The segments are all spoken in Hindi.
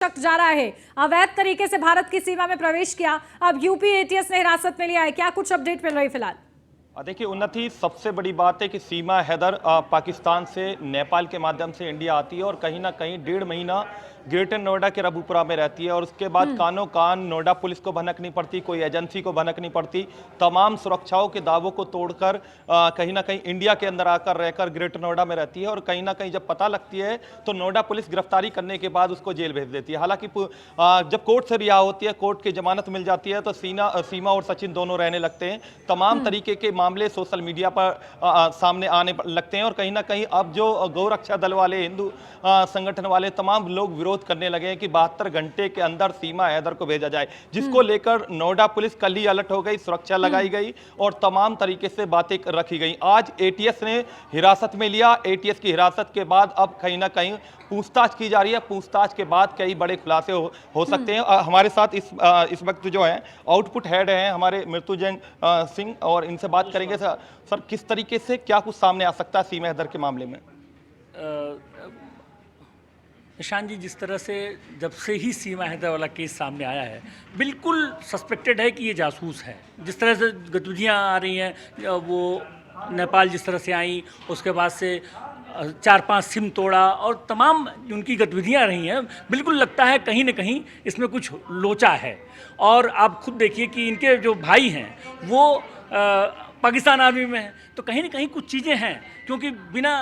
शक जा रहा है अवैध तरीके से भारत की सीमा में प्रवेश किया। अब यूपी एटीएस ने हिरासत में लिया है। क्या कुछ अपडेट मिल रही फिलहाल? देखिए उन्नति, सबसे बड़ी बात है कि सीमा हैदर पाकिस्तान से नेपाल के माध्यम से इंडिया आती है और कहीं ना कहीं 1.5 महीना ग्रेटर नोएडा के रबूपुरा में रहती है और उसके बाद कानों कान नोएडा पुलिस को भनक नहीं पड़ती, कोई एजेंसी को भनक नहीं पड़ती। तमाम सुरक्षाओं के दावों को तोड़कर कहीं ना कहीं इंडिया के अंदर आकर रहकर ग्रेटर नोएडा में रहती है और कहीं ना कहीं जब पता लगती है तो नोएडा पुलिस गिरफ्तारी करने के बाद उसको जेल भेज देती है। हालांकि जब कोर्ट से रिहा होती है, कोर्ट की जमानत मिल जाती है तो सीमा और सचिन दोनों रहने लगते हैं। तमाम तरीके के मामले सोशल मीडिया पर सामने आने लगते हैं और कहीं ना कहीं अब जो गौरक्षा दल वाले, हिंदू संगठन वाले तमाम लोग विरोध करने लगे हैं कि 72 घंटे के अंदर सीमा हैदर को भेजा जाए, जिसको लेकर नोएडा पुलिस कल ही अलर्ट हो गई, सुरक्षा लगाई गई और तमाम तरीके से बातें रखी गई। आज एटीएस ने हिरासत में लिया। एटीएस की हिरासत के बाद अब कहीं ना कहीं पूछताछ की जा रही है। पूछताछ के बाद कई बड़े खुलासे हो सकते हैं। हमारे साथ इस वक्त जो है आउटपुट हेड हैं हमारे मृत्युंजय सिंह और इनसे बात करेंगे। सर, किस तरीके से क्या कुछ सामने आ सकता है सीमा हैदर के मामले में? निशान जी, जिस तरह से जब से ही सीमा हैदर वाला केस सामने आया है, बिल्कुल सस्पेक्टेड है कि ये जासूस है। जिस तरह से गतिविधियाँ आ रही हैं, वो नेपाल जिस तरह से आई, उसके बाद से 4-5 सिम तोड़ा और तमाम उनकी गतिविधियाँ रही हैं, बिल्कुल लगता है कहीं न कहीं इसमें कुछ लोचा है। और आप खुद देखिए कि इनके जो भाई हैं वो पाकिस्तान आर्मी में है, तो कहीं ना कहीं कुछ चीज़ें हैं, क्योंकि बिना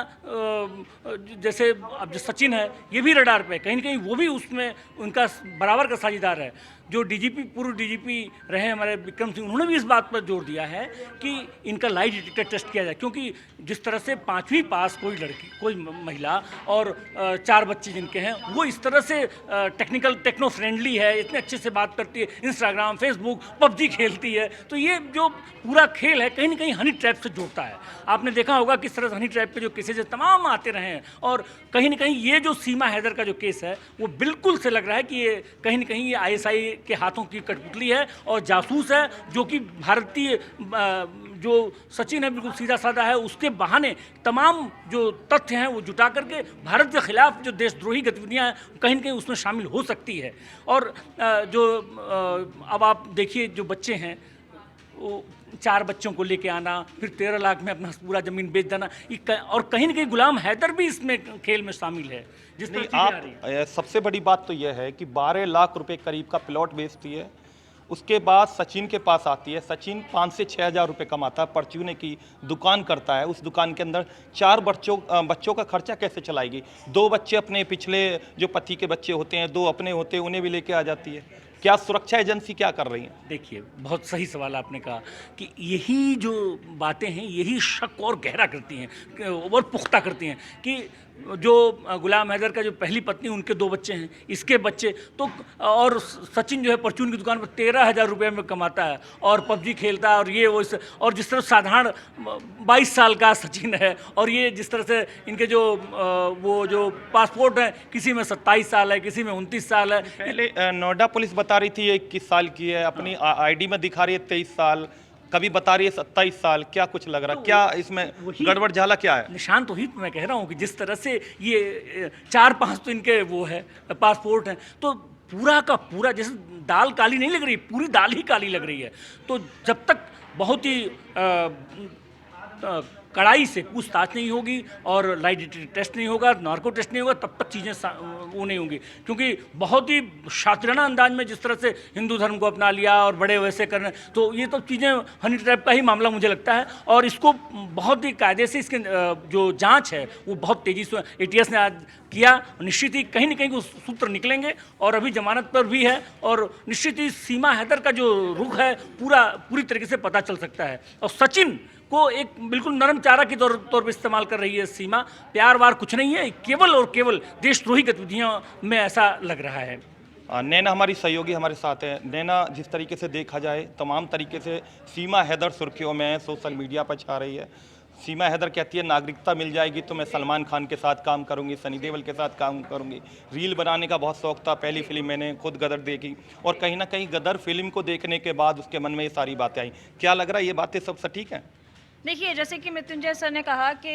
जैसे अब जो सचिन है ये भी रडार पे, कहीं ना कहीं वो भी उसमें उनका बराबर का साझेदार है। जो डीजीपी, पूर्व डीजीपी रहे हमारे विक्रम सिंह, उन्होंने भी इस बात पर जोर दिया है कि इनका लाई डिटेक्टर टेस्ट किया जाए, क्योंकि जिस तरह से 5वीं पास कोई लड़की, कोई महिला और 4 बच्चे जिनके हैं, वो इस तरह से टेक्नो फ्रेंडली है, इतने अच्छे से बात करती है, इंस्टाग्राम, फेसबुक, पबजी खेलती है, तो ये जो पूरा खेल है कहीं ना कहीं हनी ट्रैप से जोड़ता है। आपने देखा होगा किस तरह से हनी ट्रैप पे जो केसेज तमाम आते रहे हैं और कहीं ना कहीं ये जो सीमा हैदर का जो केस है वो बिल्कुल से लग रहा है कि ये कहीं ना कहीं ये आईएसआई के हाथों की कठपुतली है और जासूस है, जो कि भारतीय जो सचिन है बिल्कुल सीधा साधा है, उसके बहाने तमाम जो तथ्य हैं वो जुटा करके भारत के खिलाफ जो देशद्रोही गतिविधियां हैं कहीं ना कहीं उसमें शामिल हो सकती है। और जो अब आप देखिए जो बच्चे हैं, वो 4 बच्चों को लेके आना, फिर 13 लाख में अपना पूरा ज़मीन बेच देना, और कहीं ना कहीं गुलाम हैदर भी इसमें खेल में शामिल है। जिस आप सबसे बड़ी बात तो यह है कि 12 लाख रुपए करीब का प्लॉट बेचती है, उसके बाद सचिन के पास आती है। सचिन 5 से 6 हज़ार रुपये कमाता है, परचूने की दुकान करता है, उस दुकान के अंदर 4 बच्चों का खर्चा कैसे चलाएगी? 2 बच्चे अपने पिछले जो पति के बच्चे होते हैं, 2 अपने होते हैं, उन्हें भी लेके आ जाती है। क्या सुरक्षा एजेंसी क्या कर रही है? देखिए, बहुत सही सवाल आपने कहा कि यही जो बातें हैं यही शक और गहरा करती हैं और पुख्ता करती हैं कि जो गुलाम हैदर का जो पहली पत्नी, उनके 2 बच्चे हैं, इसके बच्चे तो, और सचिन जो है परचून की दुकान पर 13,000 रुपये में कमाता है और पबजी खेलता है और ये वो, और जिस तरह साधारण 22 साल का सचिन है, और ये जिस तरह से इनके जो वो जो पासपोर्ट है, किसी में 27 साल है, किसी में 29 साल है। पहले नोएडा पुलिस बता रही थी 21 साल की है, अपनी आईडी में दिखा रही है 23 साल, कभी बता रही है 27 साल। क्या कुछ लग रहा है? क्या इसमें गड़बड़ झाला क्या है? निशान तो ही मैं कह रहा हूँ कि जिस तरह से ये 4-5 तो इनके वो है पासपोर्ट हैं, तो पूरा का पूरा जैसे दाल काली नहीं लग रही, पूरी दाल ही काली लग रही है। तो जब तक बहुत ही कड़ाई से पूछताछ नहीं होगी और लाई डिटेक्टर टेस्ट नहीं होगा, नार्को टेस्ट नहीं होगा, तब तक चीज़ें वो नहीं होंगी। क्योंकि बहुत ही शातिराना अंदाज में जिस तरह से हिंदू धर्म को अपना लिया और बड़े वैसे करने, तो ये तो चीज़ें हनी ट्रैप का ही मामला मुझे लगता है। और इसको बहुत ही कायदे से इसके जो जाँच है वो बहुत तेज़ी से एटीएस ने आज किया। निश्चित ही कहीं ना कहीं कुछ सूत्र निकलेंगे और अभी जमानत पर भी है, और निश्चित ही सीमा हैदर का जो रुख है पूरी तरीके से पता चल सकता है। और सचिन को एक बिल्कुल नरम चारा के तौर पर इस्तेमाल कर रही है सीमा। प्यार वार कुछ नहीं है, केवल और केवल देशद्रोही गतिविधियों में ऐसा लग रहा है। नैना हमारी सहयोगी हमारे साथ है। नैना, जिस तरीके से देखा जाए तमाम तरीके से सीमा हैदर सुर्खियों में है, सोशल मीडिया पर छा रही है। सीमा हैदर कहती है नागरिकता मिल जाएगी तो मैं सलमान खान के साथ काम करूंगी, सनी देओल के साथ काम करूंगी। रील बनाने का बहुत शौक था, पहली फिल्म मैंने खुद गदर देखी और कहीं ना कहीं गदर फिल्म को देखने के बाद उसके मन में ये सारी बातें आई। क्या लग रहा है ये बातें सब सटीक हैं? देखिए, जैसे कि मृत्युंजय सर ने कहा कि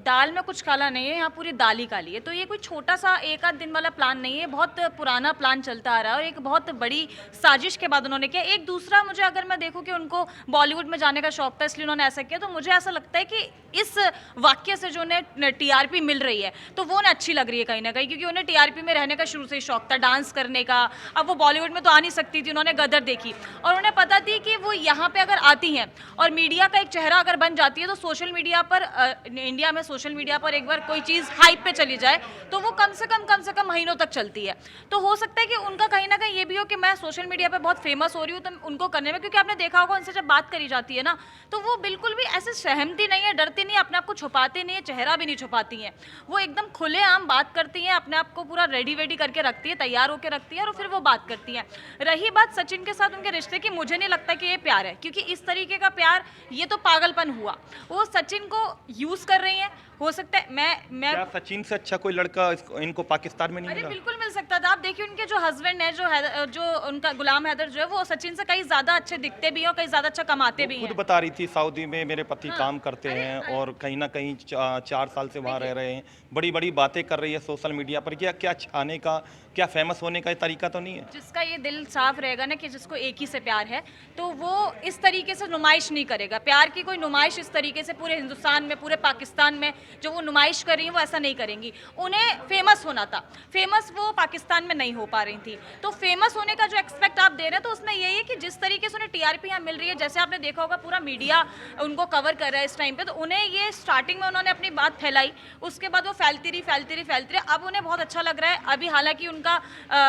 दाल में कुछ काला नहीं है, यहाँ पूरी दाल ही काली है। तो ये कोई छोटा सा एक आध दिन वाला प्लान नहीं है, बहुत पुराना प्लान चलता आ रहा है और एक बहुत बड़ी साजिश के बाद उन्होंने किया। एक दूसरा, मुझे अगर मैं देखूँ कि उनको बॉलीवुड में जाने का शौक था इसलिए उन्होंने ऐसा किया, तो मुझे ऐसा लगता है कि इस वाक्य से जो उन्हें टीआरपी मिल रही है तो वो उन्हें अच्छी लग रही है कहीं ना कहीं, क्योंकि उन्हें टीआरपी में रहने का शुरू से ही शौक था, डांस करने का। अब वो बॉलीवुड में तो आ नहीं सकती थी, उन्होंने गदर देखी और उन्हें पता थी कि वो यहाँ पे अगर आती हैं और मीडिया का एक चेहरा अगर बन जाती है तो सोशल मीडिया पर इंडिया में सोशल मीडिया पर एक बार कोई चीज़ हाइप पे चली जाए तो वो कम से कम महीनों तक चलती है। तो हो सकता है कि उनका कहीं ना कहीं ये भी हो कि मैं सोशल मीडिया पे बहुत फेमस हो रही हूँ तो उनको करने में, क्योंकि आपने देखा होगा उनसे जब बात करी जाती है ना तो वो बिल्कुल भी ऐसे सहमती नहीं है, डरती नहीं है, अपने आप को छुपाती नहीं है, चेहरा भी नहीं छुपाती हैं। वो एकदम खुलेआम बात करती हैं, अपने आप को पूरा रेडी वेडी करके रखती है, तैयार होकर रखती है और फिर वो बात करती हैं। रही बात सचिन के साथ उनके रिश्ते की, मुझे नहीं लगता कि ये प्यार है, क्योंकि इस तरीके का प्यार ये तो पागलपन हुआ। वो सचिन को यूज कर रही हैं, हो सकता है मैं क्या सचिन से अच्छा कोई लड़का इनको पाकिस्तान में नहीं अरे मिला? बिल्कुल मिल सकता था। आप देखिए उनके जो हस्बैंड है, जो उनका गुलाम हैदर जो है, वो सचिन से कहीं ज्यादा अच्छे दिखते भी हैं और कहीं ज्यादा अच्छा कमाते भी खुद हैं। बता रही थी सऊदी में मेरे पति हाँ, काम करते अरे, हैं अरे। और कहीं ना कहीं 4 साल से वहाँ रह रहे हैं, बड़ी बड़ी बातें कर रही है सोशल मीडिया पर। क्या क्या छाने का, क्या फेमस होने का तरीका तो नहीं है? जिसका ये दिल साफ रहेगा ना कि जिसको एक ही से प्यार है, तो वो इस तरीके से नुमाइश नहीं करेगा। प्यार की कोई नुमाइश इस तरीके से पूरे हिंदुस्तान में, पूरे पाकिस्तान में जो वो नुमाइश कर रही है वो ऐसा नहीं करेंगी। उन्हें फेमस होना था, फेमस वो पाकिस्तान में नहीं हो पा रही थी, तो फेमस होने का जो एक्सपेक्ट आप दे रहे हैं तो उसमें यही है कि जिस तरीके से उन्हें टीआरपी यहाँ मिल रही है, जैसे आपने देखा होगा पूरा मीडिया उनको कवर कर रहा है इस टाइम पे, तो उन्हें ये स्टार्टिंग में उन्होंने अपनी बात फैलाई, उसके बाद वो फैलती रही। अब उन्हें बहुत अच्छा लग रहा है। अभी हालांकि उनका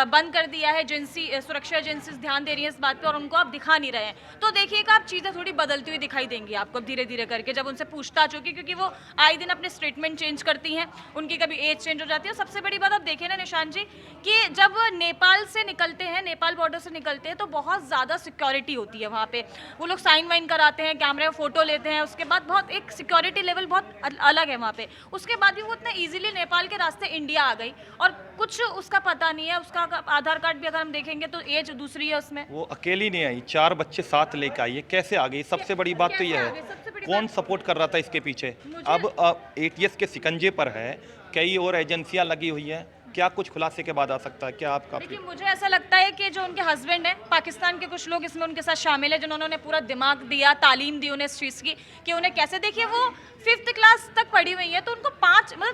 बंद कर दिया है, एजेंसी सुरक्षा एजेंसीज ध्यान दे रही है इस बात पे और उनको आप दिखा नहीं रहे हैं, तो देखिएगा आप चीज़ें थोड़ी बदलती हुई दिखाई देंगी आपको धीरे धीरे करके, जब उनसे पूछताछ होगी, क्योंकि वो आए दिन अपने स्टेटमेंट चेंज करती हैं, उनकी कभी एज चेंज हो जाती है। सबसे बड़ी बात आप देखें ना निशान जी कि जब नेपाल से निकलते हैं, नेपाल बॉर्डर से निकलते हैं तो बहुत ज़्यादा सिक्योरिटी होती है वहाँ पे। वो लोग साइन वाइन कराते हैं, कैमरे में फोटो लेते हैं, उसके बाद बहुत एक सिक्योरिटी लेवल बहुत अलग है वहाँ पे। उसके बाद भी वो इतना ईजिली नेपाल के रास्ते इंडिया आ गई और कुछ उसका पता नहीं है। उसका आधार कार्ड भी अगर हम देखेंगे तो एज दूसरी है उसमें। वो अकेली नहीं आई, 4 बच्चे साथ लेकर आई है, कैसे आ गई? सबसे बड़ी बात तो यह है कौन सपोर्ट कर रहा था इसके पीछे। अब एटीएस के शिकंजे पर है, कई और एजेंसियां लगी हुई हैं, क्या कुछ खुलासे के बाद आ सकता है? क्या आपका? देखिए मुझे ऐसा लगता है कि जो उनके हस्बैंड हैं, पाकिस्तान के कुछ लोग इसमें उनके साथ शामिल है, जिन्होंने उन्हें पूरा दिमाग दिया, तालीम दी उन्हें इस चीज़ की कि उन्हें कैसे। देखिए वो 5th क्लास तक पढ़ी हुई है तो उनको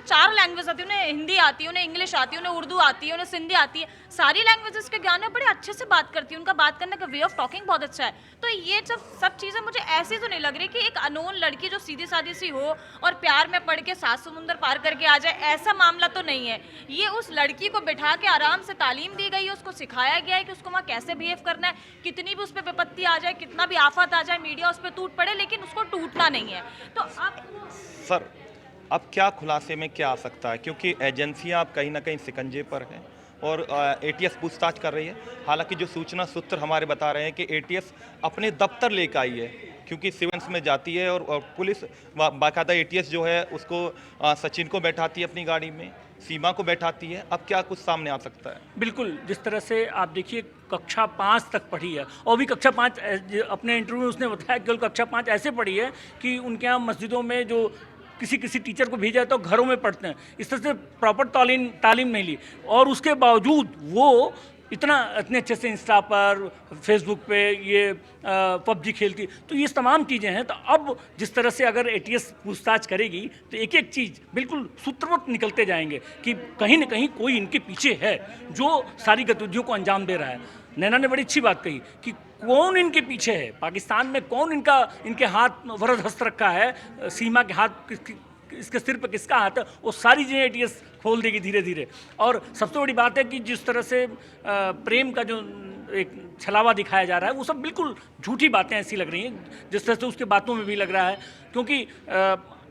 4 लैंग्वेज आती है, उन्हें हिंदी आती है, उन्हें इंग्लिश आती है, उन्हें उर्दू आती है, उन्हें सिंधी आती है, सारी लैंग्वेजेस के ज्ञान है, बड़े अच्छे से बात करती है, उनका बात करने का वे ऑफ टॉकिंग बहुत अच्छा है। तो ये सब चीज़ें मुझे ऐसी तो नहीं लग रही कि एक अनोन लड़की जो सीधी सादी सी हो और प्यार में पड़ के 7 समुंदर पार करके आ जाए, ऐसा मामला तो नहीं है। ये उस लड़की को बिठा के आराम से तालीम दी गई है, उसको सिखाया गया है कि उसको वहाँ कैसे बिहेव करना है, कितनी भी उस पर विपत्ति आ जाए, कितना भी आफत आ जाए, मीडिया उस पर टूट पड़े, लेकिन उसको टूटना नहीं है। तो अब सर अब क्या खुलासे में क्या आ सकता है, क्योंकि एजेंसियां अब कहीं ना कहीं शिकंजे पर हैं और एटीएस पूछताछ कर रही है। हालांकि जो सूचना सूत्र हमारे बता रहे हैं कि एटीएस अपने दफ्तर लेकर आई है, क्योंकि सिवेंस में जाती है और पुलिस बाकायदा एटीएस जो है उसको सचिन को बैठाती है अपनी गाड़ी में, सीमा को बैठाती है। अब क्या कुछ सामने आ सकता है? बिल्कुल, जिस तरह से आप देखिए कक्षा 5 तक पढ़ी है और भी कक्षा 5 अपने इंटरव्यू में उसने बताया केवल कक्षा 5 ऐसे पढ़ी है कि उनके यहाँ मस्जिदों में जो किसी टीचर को भेजा है तो घरों में पढ़ते हैं, इस तरह से प्रॉपर तालीम नहीं ली और उसके बावजूद वो इतने अच्छे से इंस्टा पर, फेसबुक पे ये पबजी खेलती। तो ये तमाम चीज़ें हैं। तो अब जिस तरह से अगर एटीएस पूछताछ करेगी तो एक एक चीज़ बिल्कुल सूत्रवत निकलते जाएंगे कि कहीं ना कहीं कोई इनके पीछे है जो सारी गतिविधियों को अंजाम दे रहा है। नैना ने बड़ी अच्छी बात कही कि कौन इनके पीछे है, पाकिस्तान में कौन इनके हाथ वरद हस्त रखा है, सीमा के हाथ इसके सिर पर किसका हाथ है, वो सारी चीज़ें एटीएस खोल देगी धीरे धीरे। और सबसे बड़ी बात है कि जिस तरह से प्रेम का जो एक छलावा दिखाया जा रहा है वो सब बिल्कुल झूठी बातें ऐसी लग रही हैं, जिस तरह से उसके बातों में भी लग रहा है। क्योंकि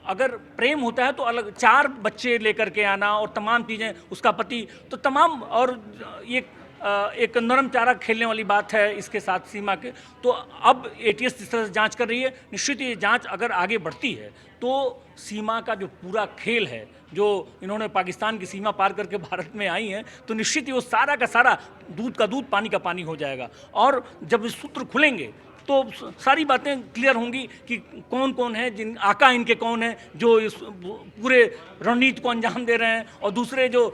अगर प्रेम होता है तो अलग 4 बच्चे लेकर के आना और तमाम चीज़ें, उसका पति तो तमाम, और ये एक नरम चारा खेलने वाली बात है इसके साथ सीमा के। तो अब एटीएस जिस तरह से जांच कर रही है, निश्चित ये जांच अगर आगे बढ़ती है तो सीमा का जो पूरा खेल है, जो इन्होंने पाकिस्तान की सीमा पार करके भारत में आई हैं, तो निश्चित ही वो सारा का सारा दूध का दूध पानी का पानी हो जाएगा। और जब ये सूत्र खुलेंगे तो सारी बातें क्लियर होंगी कि कौन कौन है, जिन आका इनके कौन है जो इस पूरे रणनीति को अंजाम दे रहे हैं, और दूसरे जो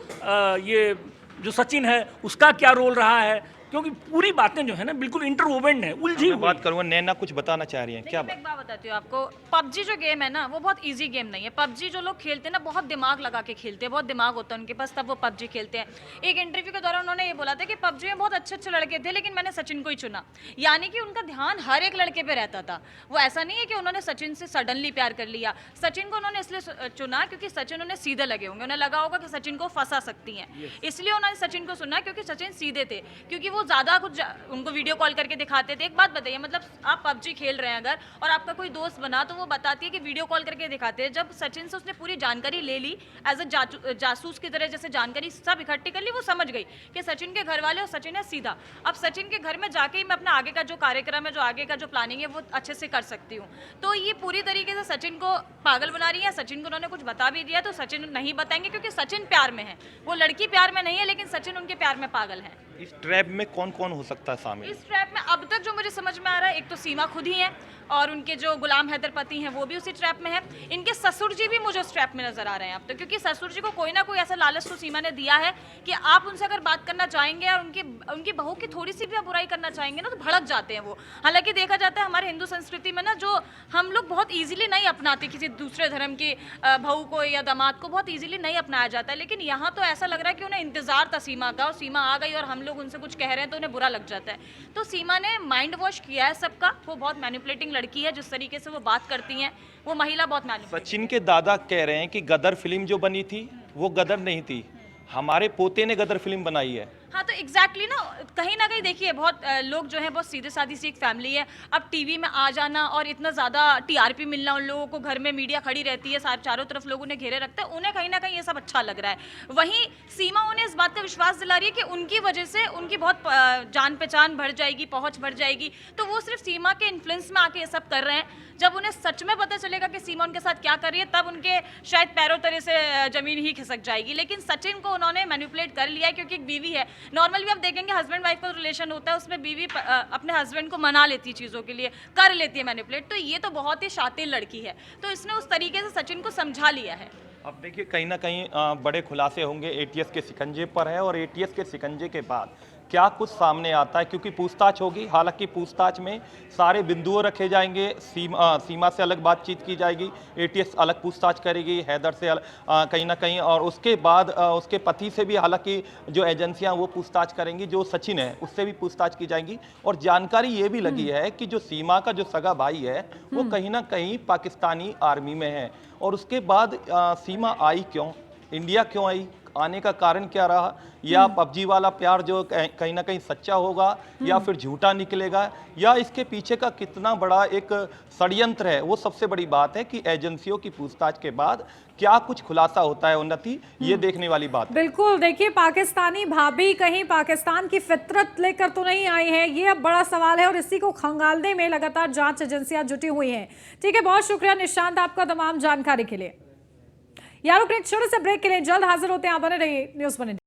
ये जो सचिन है उसका क्या रोल रहा है, क्योंकि पूरी बातें जो है ना बिल्कुल इंटरवोवेंट है, उलझी मैं बात करूंगा, नैना कुछ बताना चाह रही हैं क्या? मैं एक बात बताती हूँ आपको, पबजी जो गेम है ना वो बहुत इजी गेम नहीं है। पबजी जो लोग खेलते हैं ना बहुत दिमाग लगा के खेलते हैं, बहुत दिमाग होता है उनके पास, तब वो पबजी खेलते हैं। एक इंटरव्यू के दौरान उन्होंने ये बोला था कि पबजी में बहुत अच्छे अच्छे लड़के थे लेकिन मैंने सचिन को ही चुना, यानी कि उनका ध्यान हर एक लड़के पे रहता था। वो ऐसा नहीं है कि उन्होंने सचिन से सडनली प्यार कर लिया। सचिन को उन्होंने इसलिए चुना क्योंकि सचिन उन्हें सीधे लगे होंगे, उन्हें लगा होगा कि सचिन को फंसा सकती हैं, इसलिए उन्होंने सचिन को सुना क्योंकि सचिन सीधे थे, क्योंकि वो ज़्यादा कुछ उनको वीडियो कॉल करके दिखाते थे। एक बात बताइए, मतलब आप पबजी खेल रहे हैं अगर और आपका कोई दोस्त बना तो वो बताती है कि वीडियो कॉल करके दिखाते हैं। जब सचिन से उसने पूरी जानकारी ले ली एज ए जासूस की तरह, जैसे जानकारी सब इकट्ठी कर ली, वो समझ गई कि सचिन के घर वाले और सचिन है सीधा। अब सचिन के घर में जाके ही मैं अपना आगे का जो कार्यक्रम है, जो आगे का जो प्लानिंग है वो अच्छे से कर सकती हूँ। तो ये पूरी तरीके से सचिन को पागल बना रही है। सचिन को उन्होंने कुछ बता भी दिया तो सचिन नहीं बताएंगे क्योंकि सचिन प्यार में है, वो लड़की प्यार में नहीं है, लेकिन सचिन उनके प्यार में पागल है। इस ट्रैप में कौन कौन हो सकता है शामिल? इस ट्रैप में अब तक जो मुझे समझ में आ रहा है, एक तो सीमा खुद ही है और उनके जो गुलाम हैदर पति हैं वो भी उसी ट्रैप में है। इनके ससुर जी भी मुझे उस ट्रैप में नजर आ रहे हैं अब तक, क्योंकि ससुर जी को कोई ना कोई ऐसा लालच तो सीमा ने दिया है कि आप उनसे अगर बात करना चाहेंगे और उनकी बहू की थोड़ी सी भी बुराई करना चाहेंगे ना तो भड़क जाते हैं वो। हालांकि देखा जाता है हमारे हिंदू संस्कृति में ना, जो हम लोग बहुत ईजिली नहीं अपनाते किसी दूसरे धर्म की बहू को या दामाद को, बहुत ईजिली नहीं अपनाया जाता है, लेकिन यहाँ तो ऐसा लग रहा है कि उन्हें इंतजार था सीमा का, और सीमा आ गई और हम लोग उनसे कुछ कह रहे हैं तो उन्हें बुरा लग जाता है। तो सीमा ने माइंड वॉश किया है सबका। वो बहुत मैनिपुलेटिंग लड़की है, जिस तरीके से वो बात करती हैं, वो महिला बहुत मैनिपुलेटिंग। सचिन के दादा कह रहे हैं कि गदर फिल्म जो बनी थी वो गदर नहीं थी, हमारे पोते ने गदर फिल्म बनाई है। हाँ, तो एग्जैक्टली ना कहीं देखिए बहुत लोग जो हैं बहुत सीधे सादी सी एक फैमिली है। अब टीवी में आ जाना और इतना ज़्यादा टीआरपी मिलना, उन लोगों को घर में मीडिया खड़ी रहती है, चारों तरफ लोग उन्हें घेरे रखते हैं, उन्हें कहीं ना कहीं ये सब अच्छा लग रहा है। वहीं सीमा उन्हें इस बात का विश्वास दिला रही है कि उनकी वजह से उनकी बहुत जान पहचान बढ़ जाएगी, पहुँच बढ़ जाएगी। तो वो सिर्फ सीमा के इन्फ्लुएंस में आके ये सब कर रहे हैं। जब उन्हें सच में पता चलेगा कि सीमा उनके साथ क्या कर रही है, तब उनके शायद पैरों तले से जमीन ही खिसक जाएगी। लेकिन सचिन को उन्होंने मैनिपुलेट कर लिया है क्योंकि एक बीवी है। नॉर्मल भी आप देखेंगे हस्बैंड वाइफ का रिलेशन होता है, उसमें बीवी अपने हस्बैंड को मना लेती है चीज़ों के लिए, कर लेती है मैनिपुलेट। तो ये तो बहुत ही शातिर लड़की है, तो इसने उस तरीके से सचिन को समझा लिया है। अब देखिए कहीं ना कहीं बड़े खुलासे होंगे एटीएस के शिकंजे पर है, और एटीएस के शिकंजे के बाद क्या कुछ सामने आता है, क्योंकि पूछताछ होगी। हालांकि पूछताछ में सारे बिंदुओं रखे जाएंगे, सीमा से अलग बातचीत की जाएगी, एटीएस अलग पूछताछ करेगी, हैदर से कहीं ना कहीं, और उसके बाद उसके पति से भी हालांकि जो एजेंसियां वो पूछताछ करेंगी, जो सचिन है उससे भी पूछताछ की जाएगी। और जानकारी ये भी लगी है कि जो सीमा का जो सगा भाई है वो कहीं ना कहीं पाकिस्तानी आर्मी में है। और उसके बाद सीमा आई क्यों, इंडिया क्यों आई, आने का कारण क्या रहा, या पबजी वाला प्यार जो कहीं ना कहीं सच्चा होगा या फिर झूठा निकलेगा, या इसके पीछे का कितना बड़ा एक षड्यंत्र है, वो सबसे बड़ी बात है कि एजेंसियों की पूछताछ के बाद क्या कुछ खुलासा होता है उन्नति, ये देखने वाली बात है। बिल्कुल, देखिए पाकिस्तानी भाभी कहीं पाकिस्तान की फितरत लेकर तो नहीं आई है, ये अब बड़ा सवाल है, और इसी को खंगालने में लगातार जांच एजेंसियां जुटी हुई हैं। ठीक है, बहुत शुक्रिया निशांत आपका तमाम जानकारी के लिए। यार एक छोटे से ब्रेक के लिए, जल्द हाजिर होते हैं, आप बने रहिए न्यूज़ 1 इंडिया।